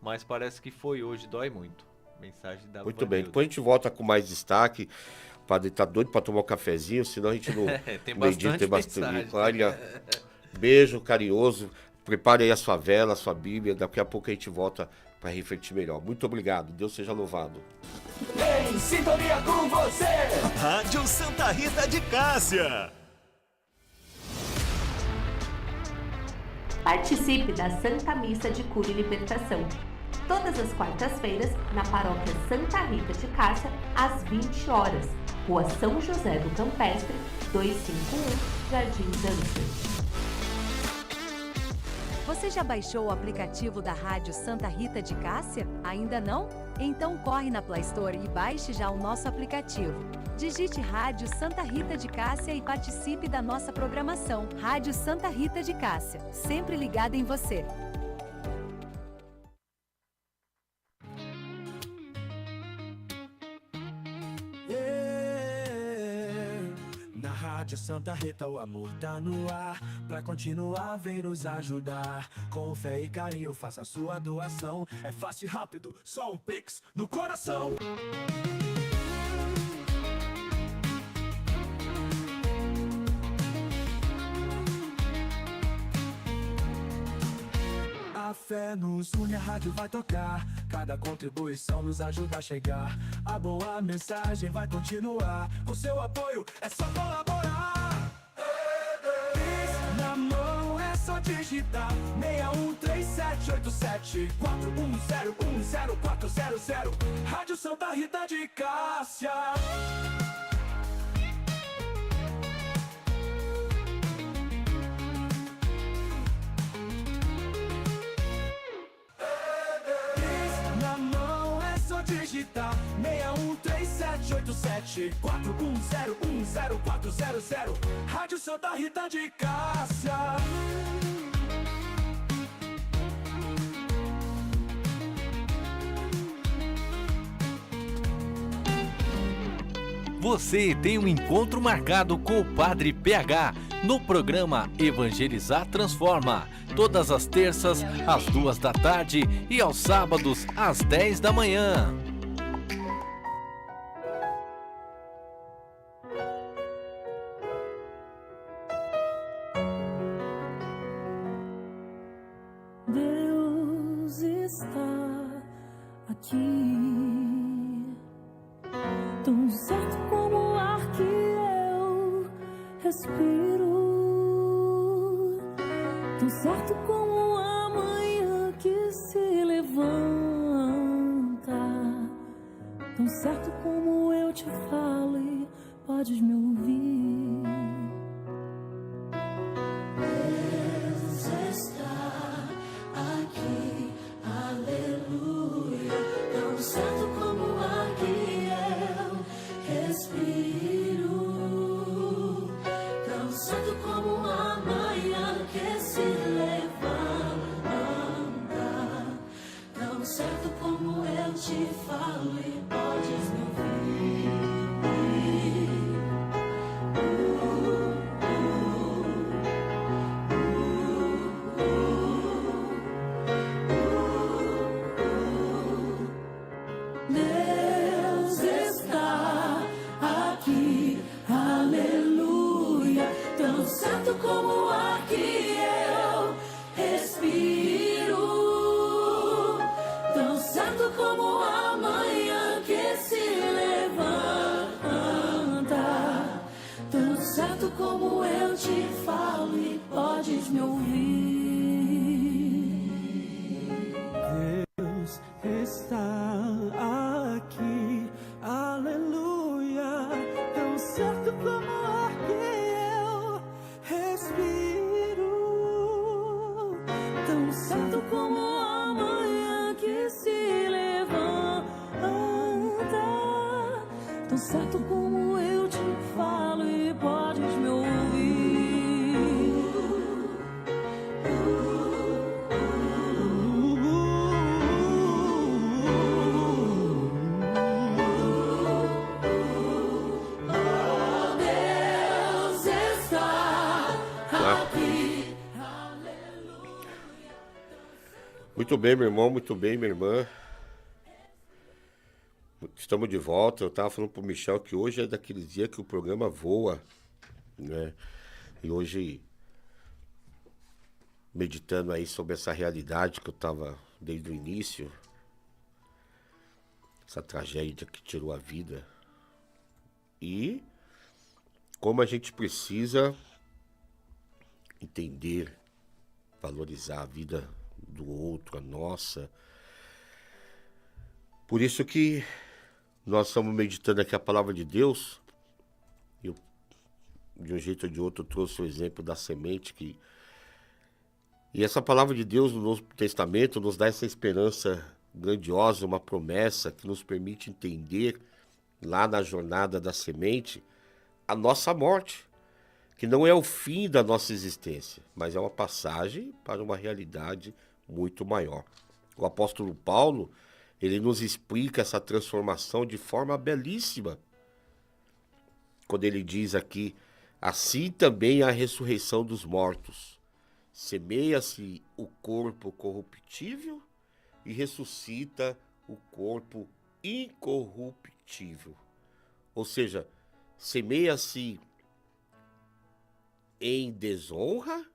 mas parece que foi hoje, dói muito. Mensagem da Muito Vanilda. bem, depois a gente volta com mais destaque. O padre tá doido para tomar um cafezinho, senão a gente não... Tem medita, bastante mensagem. Olha, beijo carinhoso, prepare aí a sua vela, a sua Bíblia, daqui a pouco a gente volta para refletir melhor. Muito obrigado, Deus seja louvado. Em sintonia com você, Rádio Santa Rita de Cássia. Participe da Santa Missa de Cura e Libertação. Todas as quartas-feiras, na Paróquia Santa Rita de Cássia, às 20 horas. Rua São José do Campestre, 251, Jardim Dantas. Você já baixou o aplicativo da Rádio Santa Rita de Cássia? Ainda não? Então corre na Play Store e baixe já o nosso aplicativo. Digite Rádio Santa Rita de Cássia e participe da nossa programação. Rádio Santa Rita de Cássia, sempre ligada em você. Na Rádio Santa Rita o amor tá no ar. Pra continuar, vem nos ajudar. Com fé e carinho, faça a sua doação. É fácil e rápido, só um Pix no coração. A fé nos une, a rádio vai tocar. Cada contribuição nos ajuda a chegar. A boa mensagem vai continuar. Com seu apoio é só colaborar. Pix na mão é só digitar 61378741010400. Rádio Santa Rita de Cássia. Digitar 61378741010400. Rádio Santa Rita de Cássia. Você tem um encontro marcado com o Padre PH no programa Evangelizar Transforma, todas as terças às 14h e aos sábados às 10 da manhã. Deus está aqui, tão certo como o ar que eu respiro, tão certo como a manhã que se levanta. tão certo como eu te falo e podes me ouvir. Deus está aqui, aleluia, tão certo como o ar que eu respiro, tão certo como a manhã que se levanta, tão certo como eu te falo e podes me ouvir. Deus está aqui, aleluia, tão certo como o ar que eu respiro, tão certo como a manhã que se levanta, tão certo como eu te falo e podes me ouvir. Deus está aqui, aleluia, tão certo como o ar que eu respiro, Tão certo como a manhã que se levanta, tão certo como eu te falo e podes me ouvir. Deus está aqui. Muito bem, meu irmão, muito bem, minha irmã. Estamos de volta. Eu estava falando pro Michel que hoje é daqueles dias que o programa voa, né? E hoje, meditando aí sobre essa realidade que eu estava desde o início, essa tragédia que tirou a vida, e como a gente precisa entender, valorizar a vida do outro, a nossa. Por isso que nós estamos meditando aqui a palavra de Deus. Eu, de um jeito ou de outro, eu trouxe o exemplo da semente que... E essa palavra de Deus no Novo Testamento nos dá essa esperança grandiosa, uma promessa que nos permite entender, lá na jornada da semente, a nossa morte, que não é o fim da nossa existência, mas é uma passagem para uma realidade muito maior. O apóstolo Paulo, ele nos explica essa transformação de forma belíssima, quando ele diz aqui: assim também a ressurreição dos mortos. Semeia-se o corpo corruptível e ressuscita o corpo incorruptível. Ou seja, semeia-se em desonra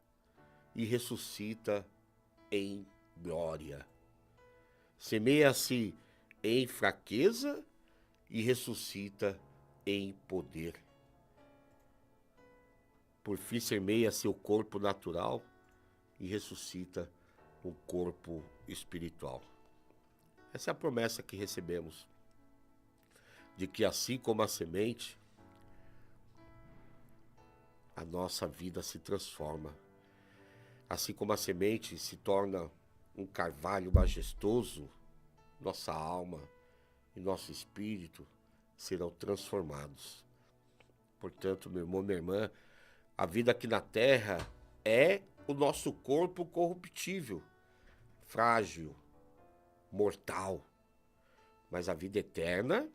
e ressuscita em glória. Semeia-se em fraqueza e ressuscita em poder. Por fim, semeia-se o corpo natural e ressuscita o corpo espiritual. Essa é a promessa que recebemos, de que assim como a semente, a nossa vida se transforma. Assim como a semente se torna um carvalho majestoso, nossa alma e nosso espírito serão transformados. Portanto, meu irmão, minha irmã, a vida aqui na terra é o nosso corpo corruptível, frágil, mortal. Mas a vida eterna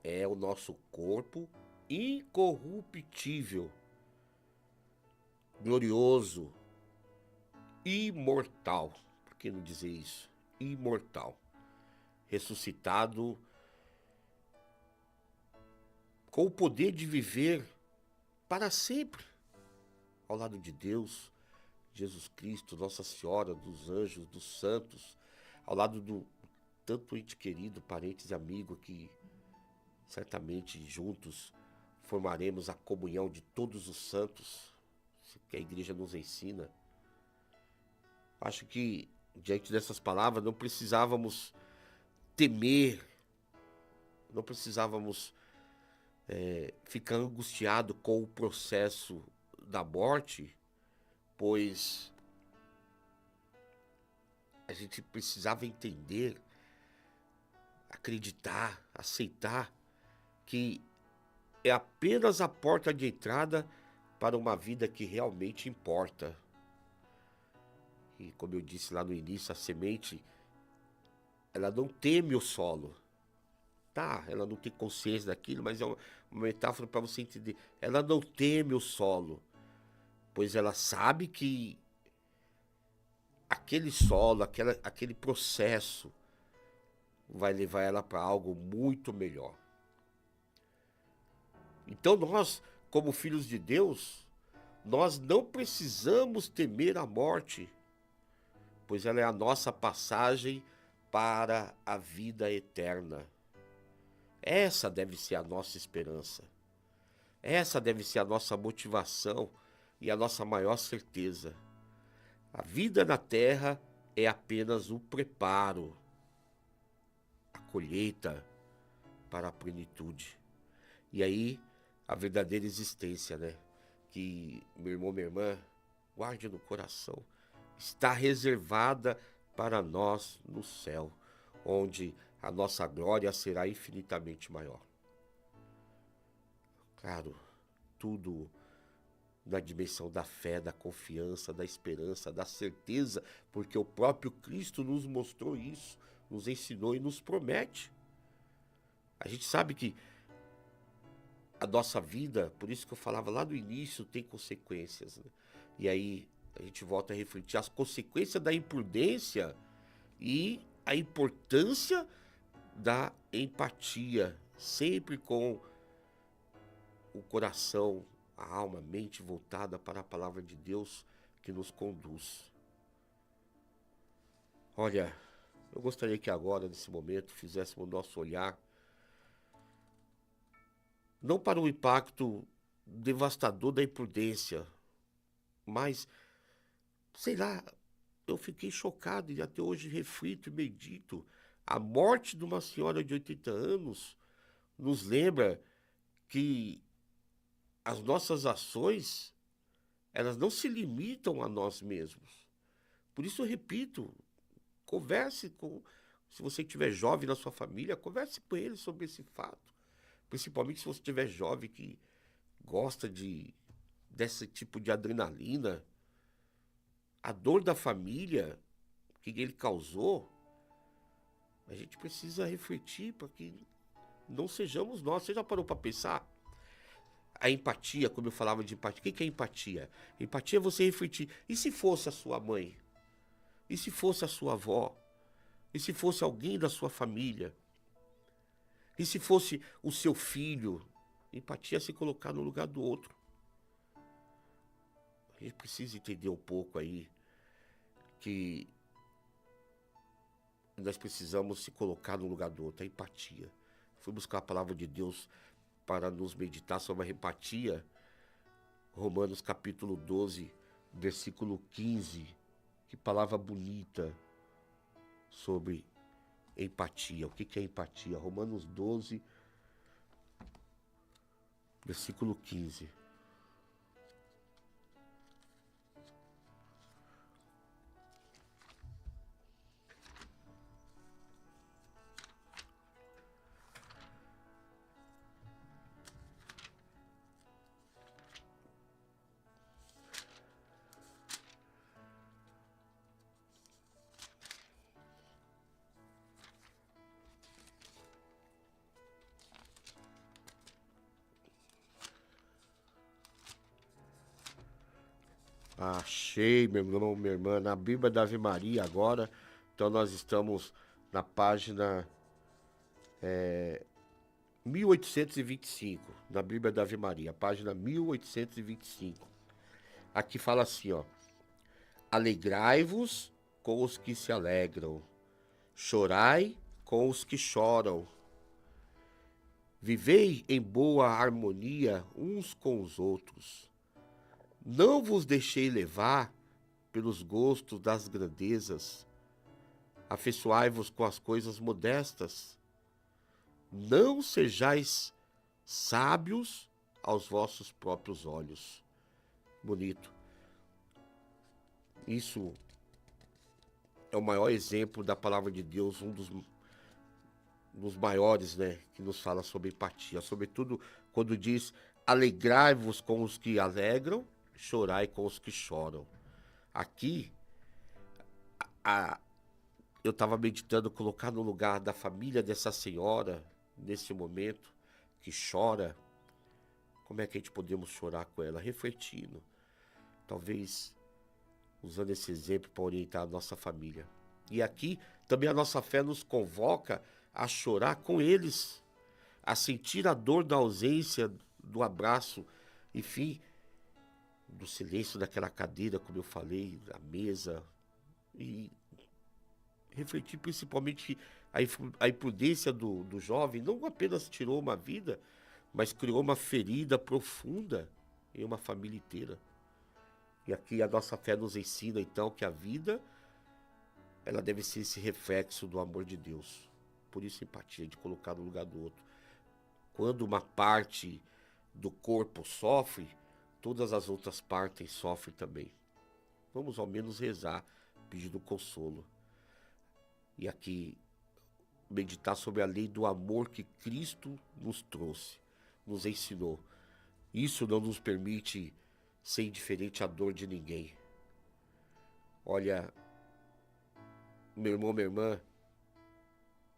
é o nosso corpo incorruptível, glorioso, imortal. Por que não dizer isso? Imortal. Ressuscitado com o poder de viver para sempre ao lado de Deus, Jesus Cristo, Nossa Senhora, dos anjos, dos santos, ao lado do tanto ente querido, parentes e amigo, que certamente juntos formaremos a comunhão de todos os santos, que a igreja nos ensina. Acho que, diante dessas palavras, não precisávamos temer não precisávamos ficar angustiado com o processo da morte, pois a gente precisava entender, acreditar, aceitar que é apenas a porta de entrada para uma vida que realmente importa. E como eu disse lá no início, a semente, ela não teme o solo. Tá, ela não tem consciência daquilo, mas é uma metáfora para você entender. Ela não teme o solo, pois ela sabe que aquele solo, aquele processo vai levar ela para algo muito melhor. Então nós, como filhos de Deus, nós não precisamos temer a morte, pois ela é a nossa passagem para a vida eterna. Essa deve ser a nossa esperança. Essa deve ser a nossa motivação e a nossa maior certeza. A vida na terra é apenas o preparo, a colheita para a plenitude. E aí, a verdadeira existência, né? Que, meu irmão, minha irmã, guarde no coração, está reservada para nós no céu, onde a nossa glória será infinitamente maior. Claro, tudo na dimensão da fé, da confiança, da esperança, da certeza, porque o próprio Cristo nos mostrou isso, nos ensinou e nos promete. A gente sabe que a nossa vida, por isso que eu falava lá no início, tem consequências, né? E aí a gente volta a refletir as consequências da imprudência e a importância da empatia, sempre com o coração, a alma, a mente voltada para a palavra de Deus que nos conduz. Olha, eu gostaria que agora, nesse momento, fizéssemos o nosso olhar não para o impacto devastador da imprudência, mas, sei lá, eu fiquei chocado e até hoje reflito e medito. A morte de uma senhora de 80 anos nos lembra que as nossas ações, elas não se limitam a nós mesmos. Por isso eu repito, converse com, se você estiver jovem na sua família, converse com ele sobre esse fato. Principalmente se você estiver jovem que gosta desse tipo de adrenalina. A dor da família que ele causou, a gente precisa refletir para que não sejamos nós. Você já parou para pensar? A empatia, como eu falava de empatia. O que é empatia? Empatia é você refletir. E se fosse a sua mãe? E se fosse a sua avó? E se fosse alguém da sua família? E se fosse o seu filho? Empatia é se colocar no lugar do outro. A gente precisa entender um pouco aí que nós precisamos se colocar no lugar do outro, a empatia. Fui buscar a palavra de Deus para nos meditar sobre a empatia. Romanos capítulo 12, versículo 15. Que palavra bonita sobre empatia. O que é empatia? Romanos 12, versículo 15. Achei, meu irmão, minha irmã, na Bíblia da Ave Maria agora. Então nós estamos na página 1825, na Bíblia da Ave Maria, página 1825. Aqui fala assim, ó: alegrai-vos com os que se alegram, chorai com os que choram. Vivei em boa harmonia uns com os outros. Não vos deixei levar pelos gostos das grandezas. Afeiçoai-vos com as coisas modestas. não sejais sábios aos vossos próprios olhos. Bonito. Isso é o maior exemplo da palavra de Deus, um dos maiores, né, que nos fala sobre empatia, sobretudo quando diz: alegrai-vos com os que alegram, chorai com os que choram. Aqui, eu estava meditando colocar no lugar da família dessa senhora, nesse momento, que chora. Como é que a gente podemos chorar com ela? Refletindo. Talvez usando esse exemplo para orientar a nossa família. E aqui também a nossa fé nos convoca a chorar com eles, a sentir a dor da ausência, do abraço, enfim, do silêncio daquela cadeira, como eu falei, da mesa, e refletir principalmente a imprudência do jovem. Não apenas tirou uma vida, mas criou uma ferida profunda em uma família inteira. E aqui a nossa fé nos ensina, então, que a vida, ela deve ser esse reflexo do amor de Deus. Por isso, empatia, de colocar no lugar do outro. Quando uma parte do corpo sofre, todas as outras partes sofrem também. Vamos ao menos rezar, pedindo consolo. E aqui, meditar sobre a lei do amor que Cristo nos trouxe, nos ensinou. Isso não nos permite ser indiferente à dor de ninguém. Olha, meu irmão, minha irmã,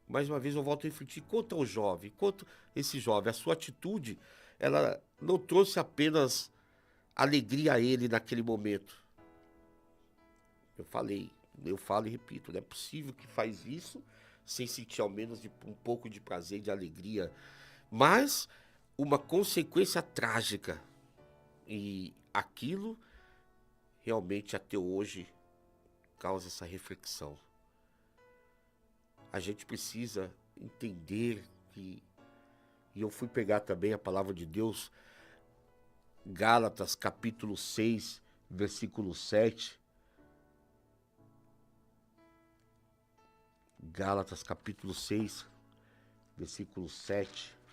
mais uma vez eu volto a refletir, quanto ao jovem, quanto esse jovem, a sua atitude, ela não trouxe apenas alegria a ele naquele momento. Eu falo e repito, não é possível que faz isso sem sentir ao menos um pouco de prazer, de alegria, mas uma consequência trágica. E aquilo realmente até hoje causa essa reflexão. A gente precisa entender que, e eu fui pegar também a palavra de Deus, Gálatas capítulo 6, versículo 7. Gálatas capítulo 6, versículo 7.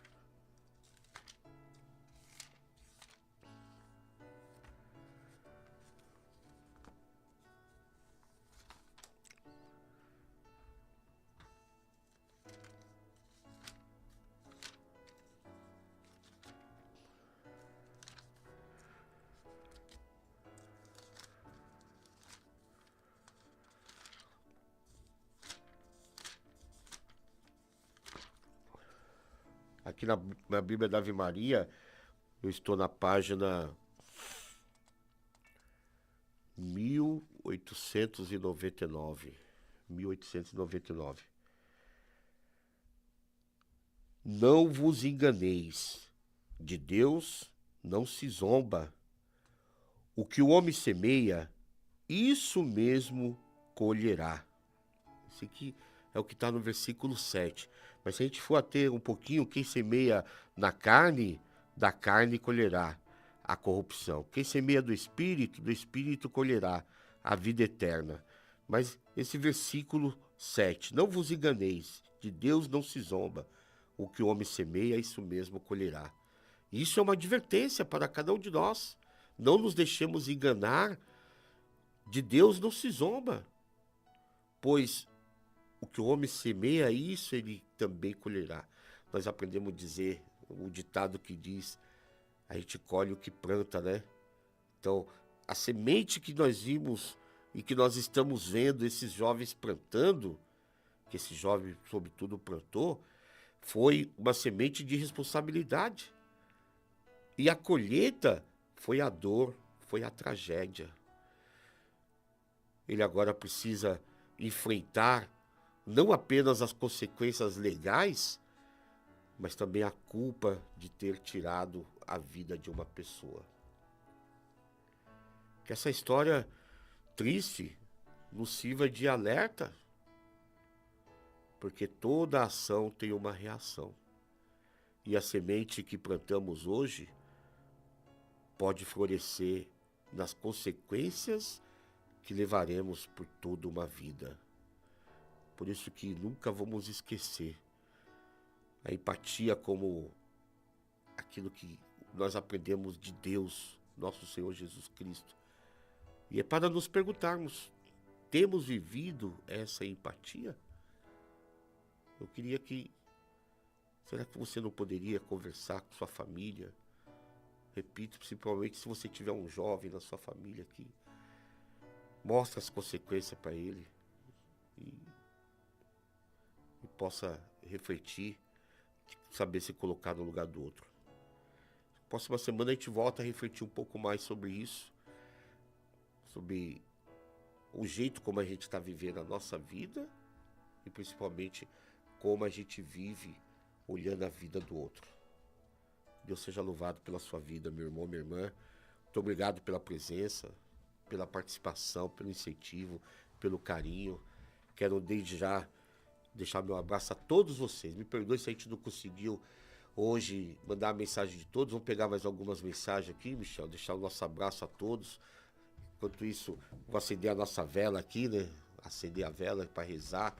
Aqui na Bíblia da Ave Maria, eu estou na página 1899. 1899. Não vos enganeis, de Deus não se zomba. O que o homem semeia, isso mesmo colherá. Esse aqui é o que está no versículo 7. Mas se a gente for até um pouquinho, quem semeia na carne, da carne colherá a corrupção. Quem semeia do Espírito colherá a vida eterna. Mas esse versículo 7, não vos enganeis, de Deus não se zomba. O que o homem semeia, isso mesmo colherá. Isso é uma advertência para cada um de nós. Não nos deixemos enganar, de Deus não se zomba. Pois o que o homem semeia, isso ele também colherá. Nós aprendemos a dizer, o ditado que diz, a gente colhe o que planta, né? Então, a semente que nós vimos e que nós estamos vendo esses jovens plantando, que esse jovem, sobretudo, plantou, foi uma semente de responsabilidade. E a colheita foi a dor, foi a tragédia. Ele agora precisa enfrentar não apenas as consequências legais, mas também a culpa de ter tirado a vida de uma pessoa. Que essa história triste nos sirva de alerta, porque toda ação tem uma reação. E a semente que plantamos hoje pode florescer nas consequências que levaremos por toda uma vida. Por isso que nunca vamos esquecer A empatia como aquilo que nós aprendemos de Deus, nosso Senhor Jesus Cristo. E é para nos perguntarmos, temos vivido essa empatia? Eu queria que, será que você não poderia conversar com sua família? Repito, principalmente se você tiver um jovem na sua família que mostre as consequências para ele e possa refletir, saber se colocar no lugar do outro. Próxima semana a gente volta a refletir um pouco mais sobre isso, sobre o jeito como a gente está vivendo a nossa vida e principalmente como a gente vive olhando a vida do outro. Deus seja louvado pela sua vida, meu irmão, minha irmã. Muito obrigado pela presença, pela participação, pelo incentivo, pelo carinho. Quero desde já deixar meu abraço a todos vocês. Me perdoe se a gente não conseguiu hoje mandar a mensagem de todos. Vamos pegar mais algumas mensagens aqui, Michel, deixar o nosso abraço a todos. Enquanto isso, vou acender a nossa vela aqui, né? Acender a vela para rezar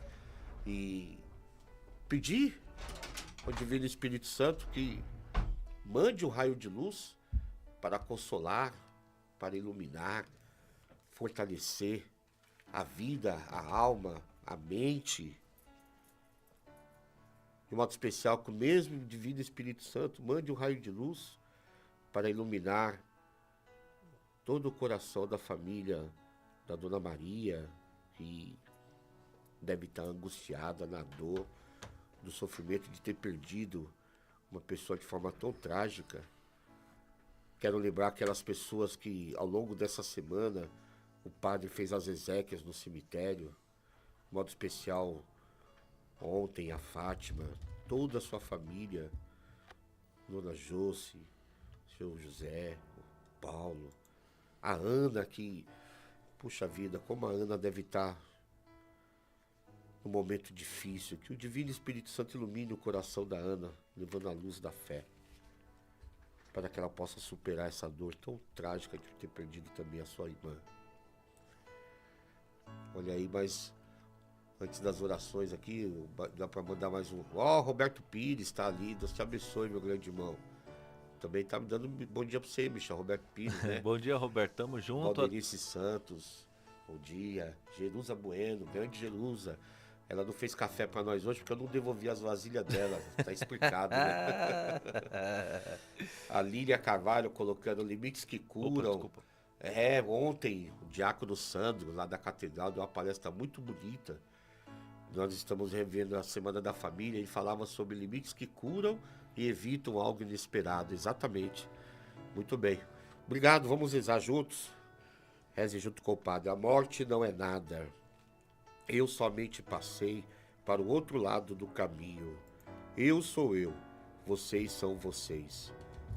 e pedir ao Divino Espírito Santo que mande um raio de luz para consolar, para iluminar, fortalecer a vida, a alma, a mente. De modo especial, que o mesmo Divino Espírito Santo mande um raio de luz para iluminar todo o coração da família da Dona Maria, que deve estar angustiada na dor, do sofrimento de ter perdido uma pessoa de forma tão trágica. Quero lembrar aquelas pessoas que, ao longo dessa semana, o padre fez as exéquias no cemitério, de modo especial, ontem a Fátima, toda a sua família, Dona Josi, seu José, o Paulo, a Ana, que, puxa vida, como a Ana deve estar num momento difícil, que o Divino Espírito Santo ilumine o coração da Ana, levando a luz da fé, para que ela possa superar essa dor tão trágica de ter perdido também a sua irmã. Olha aí, mas antes das orações aqui, dá para mandar mais um. Roberto Pires está ali, Deus te abençoe, meu grande irmão. Também tá me dando um bom dia para você, Michel, Roberto Pires, né? Bom dia, Roberto, tamo junto. Valdenice Santos, bom dia. Jerusa Bueno, grande Jerusa. Ela não fez café para nós hoje porque eu não devolvi as vasilhas dela, tá explicado, né? A Lília Carvalho colocando limites que curam. Desculpa. Ontem o Diácono Sandro, lá da Catedral, deu uma palestra muito bonita. Nós estamos revendo a Semana da Família, ele falava sobre limites que curam e evitam algo inesperado, exatamente. Muito bem. Obrigado, vamos rezar juntos. Reze junto com o Padre. A morte não é nada. Eu somente passei para o outro lado do caminho. Eu sou eu, vocês são vocês.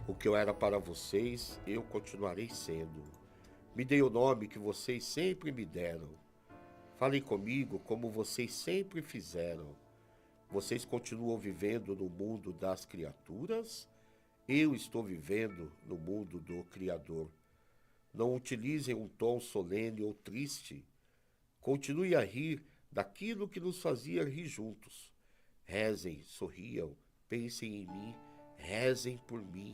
O que eu era para vocês, eu continuarei sendo. Me dei o nome que vocês sempre me deram. Falem comigo como vocês sempre fizeram. Vocês continuam vivendo no mundo das criaturas? Eu estou vivendo no mundo do Criador. Não utilizem um tom solene ou triste. Continue a rir daquilo que nos fazia rir juntos. Rezem, sorriam, pensem em mim, rezem por mim.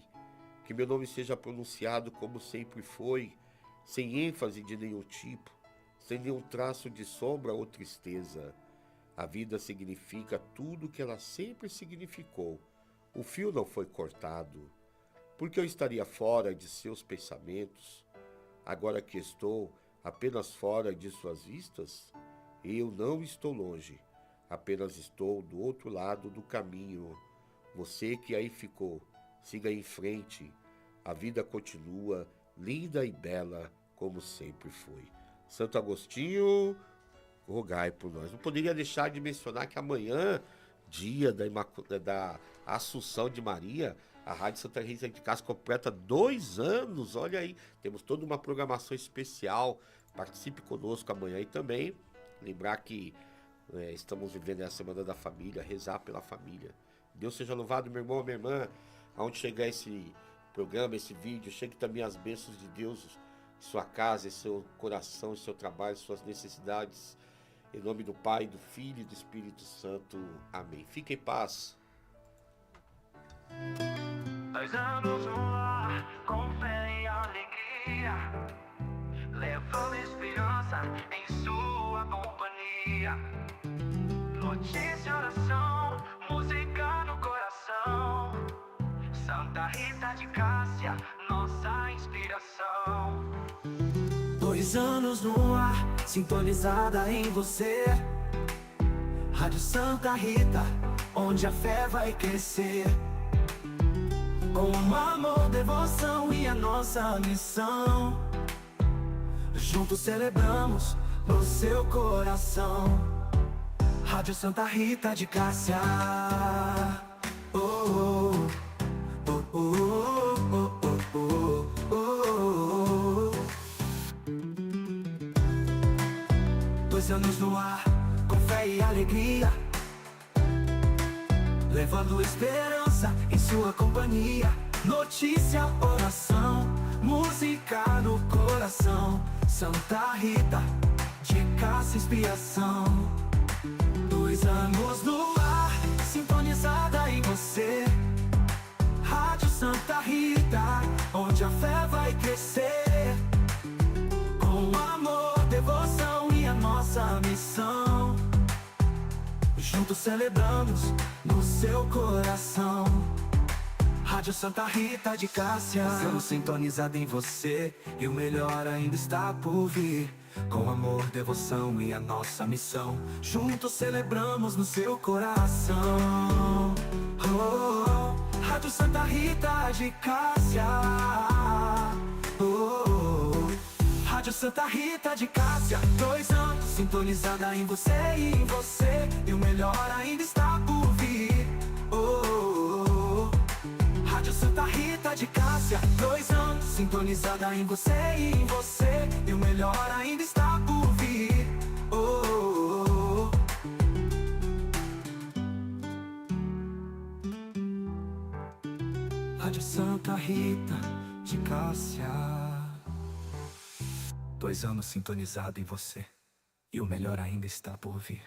Que meu nome seja pronunciado como sempre foi, sem ênfase de nenhum tipo, sem nenhum traço de sombra ou tristeza. A vida significa tudo o que ela sempre significou. O fio não foi cortado. Por que eu estaria fora de seus pensamentos? Agora que estou apenas fora de suas vistas, eu não estou longe, apenas estou do outro lado do caminho. Você que aí ficou, siga em frente. A vida continua, linda e bela, como sempre foi. Santo Agostinho, rogai por nós. Não poderia deixar de mencionar que amanhã, dia da Assunção de Maria, a Rádio Santa Rita de Cássia completa 2 anos. Olha aí, temos toda uma programação especial. Participe conosco amanhã e também lembrar que estamos vivendo a Semana da Família, rezar pela família. Deus seja louvado, meu irmão, minha irmã. Aonde chegar esse programa, esse vídeo, chegue também as bênçãos de Deus em sua casa, em seu coração, em seu trabalho, em suas necessidades. Em nome do Pai, do Filho e do Espírito Santo. Amém. Fique em paz. 2 anos no ar, com fé e alegria, levando esperança em sua companhia. Notícia, oração, música no coração. Santa Rita de Cássia, nossa inspiração. 2 anos no ar, sintonizada em você. Rádio Santa Rita, onde a fé vai crescer. Com amor, devoção e a nossa missão, juntos celebramos no seu coração. Rádio Santa Rita de Cássia. Oh, oh, oh, oh, oh, oh, oh, oh. 2 anos no ar, com fé e alegria, levando esperança em sua companhia. Notícia, oração, música no coração. Santa Rita de Cássia, inspiração. 2 anos no ar, sintonizada em você. Rádio Santa Rita, onde a fé vai crescer. Com amor, devoção e a nossa missão, juntos celebramos no seu coração. Rádio Santa Rita de Cássia, estamos sintonizados em você, e o melhor ainda está por vir. Com amor, devoção e a nossa missão, juntos celebramos no seu coração. Oh, oh, Rádio Santa Rita de Cássia. Oh, oh, Rádio Santa Rita de Cássia. 2 anos sintonizada em você e em você, e o melhor ainda está por vir. Oh, oh, oh, Rádio Santa Rita de Cássia. 2 anos sintonizada em você e em você, e o melhor ainda está por vir. Oh, oh, oh. Rádio Santa Rita de Cássia. 2 anos sintonizado em você, e o melhor ainda está por vir.